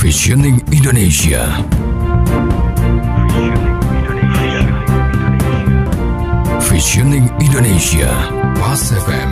Visioning Indonesia. Visioning Indonesia, PAS FM.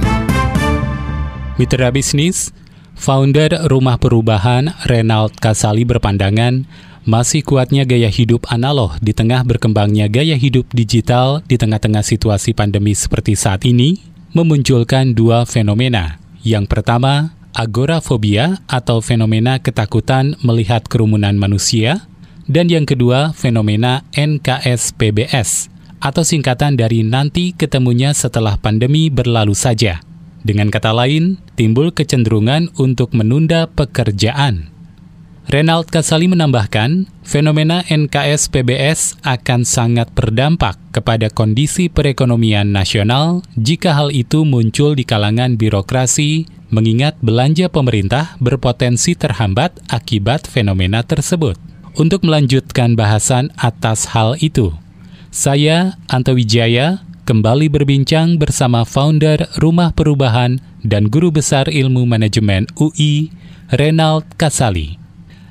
Mitra bisnis, founder Rumah Perubahan Renald Kasali berpandangan masih kuatnya gaya hidup analog di tengah berkembangnya gaya hidup digital di tengah-tengah situasi pandemi seperti saat ini memunculkan dua fenomena. Yang pertama, agorafobia atau fenomena ketakutan melihat kerumunan manusia, dan yang kedua, fenomena NKS-PBS atau singkatan dari nanti ketemunya setelah pandemi berlalu saja. Dengan kata lain, timbul kecenderungan untuk menunda pekerjaan. Renald Kasali menambahkan, fenomena NKS-PBS akan sangat berdampak kepada kondisi perekonomian nasional jika hal itu muncul di kalangan birokrasi, mengingat belanja pemerintah berpotensi terhambat akibat fenomena tersebut. Untuk melanjutkan bahasan atas hal itu, saya, Anto Wijaya, kembali berbincang bersama founder Rumah Perubahan dan Guru Besar Ilmu Manajemen UI, Renald Kasali.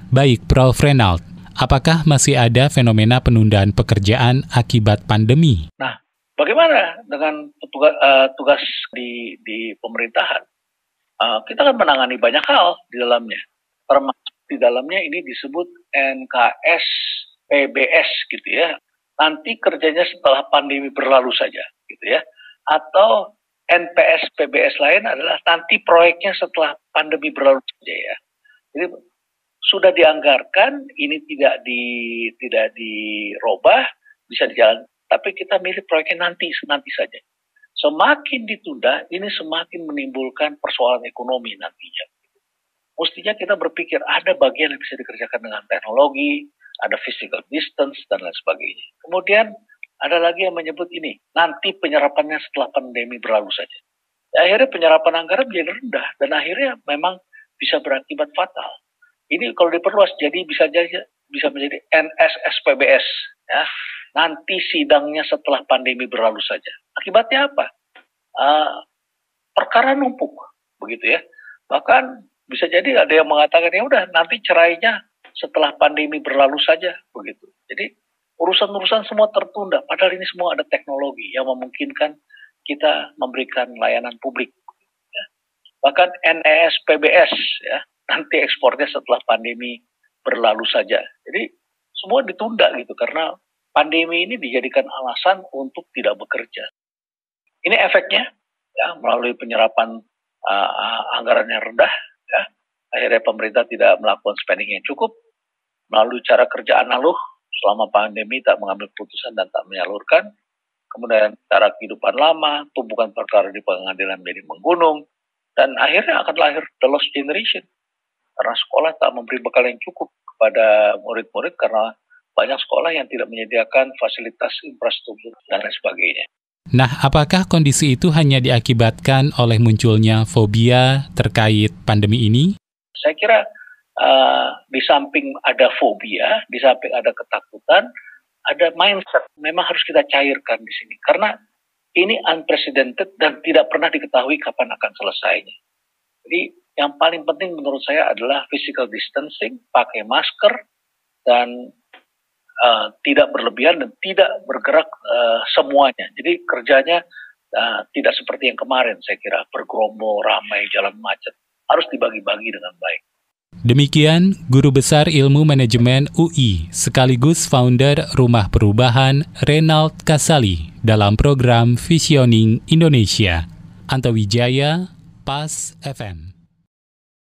Baik, Prof. Renald, apakah masih ada fenomena penundaan pekerjaan akibat pandemi? Nah, bagaimana dengan tugas di pemerintahan? Kita kan menangani banyak hal di dalamnya. Termasuk di dalamnya ini disebut NKS PBS gitu ya. Nanti kerjanya setelah pandemi berlalu saja gitu ya. Atau NPS PBS lain adalah nanti proyeknya setelah pandemi berlalu saja ya. Jadi sudah dianggarkan, ini tidak dirubah, bisa dijalan. Tapi kita milih proyeknya nanti saja. Semakin ditunda, ini semakin menimbulkan persoalan ekonomi nantinya. Mestinya kita berpikir ada bagian yang bisa dikerjakan dengan teknologi, ada physical distance, dan lain sebagainya. Kemudian ada lagi yang menyebut ini, nanti penyerapannya setelah pandemi berlalu saja. Ya, akhirnya penyerapan anggaran menjadi rendah, dan akhirnya memang bisa berakibat fatal. Ini kalau diperluas, jadi bisa menjadi NSSPBS. Ya. Nanti sidangnya setelah pandemi berlalu saja. Akibatnya apa? Perkara numpuk, begitu ya. Bahkan bisa jadi ada yang mengatakan, ya udah nanti cerainya setelah pandemi berlalu saja, begitu. Jadi urusan-urusan semua tertunda. Padahal ini semua ada teknologi yang memungkinkan kita memberikan layanan publik. Ya. Bahkan NES-PBS, ya, nanti ekspornya setelah pandemi berlalu saja. Jadi semua ditunda gitu karena pandemi ini dijadikan alasan untuk tidak bekerja. Ini efeknya ya melalui penyerapan anggaran yang rendah. Ya. Akhirnya pemerintah tidak melakukan spending yang cukup, melalui cara kerja analog selama pandemi tak mengambil putusan dan tak menyalurkan, kemudian cara kehidupan lama, tumpukan perkara di pengadilan menjadi menggunung, dan akhirnya akan lahir the lost generation, karena sekolah tak memberi bekal yang cukup kepada murid-murid karena banyak sekolah yang tidak menyediakan fasilitas infrastruktur dan lain sebagainya. Nah, apakah kondisi itu hanya diakibatkan oleh munculnya fobia terkait pandemi ini? Saya kira di samping ada fobia, di samping ada ketakutan, ada mindset. Memang harus kita cairkan di sini. Karena ini unprecedented dan tidak pernah diketahui kapan akan selesainya. Jadi yang paling penting menurut saya adalah physical distancing, pakai masker, dan tidak berlebihan dan tidak bergerak semuanya. Jadi kerjanya tidak seperti yang kemarin, saya kira, bergerombol, ramai, jalan macet. Harus dibagi-bagi dengan baik. Demikian Guru Besar Ilmu Manajemen UI sekaligus founder Rumah Perubahan Renald Kasali dalam program Visioning Indonesia. Anto Wijaya, PAS FM.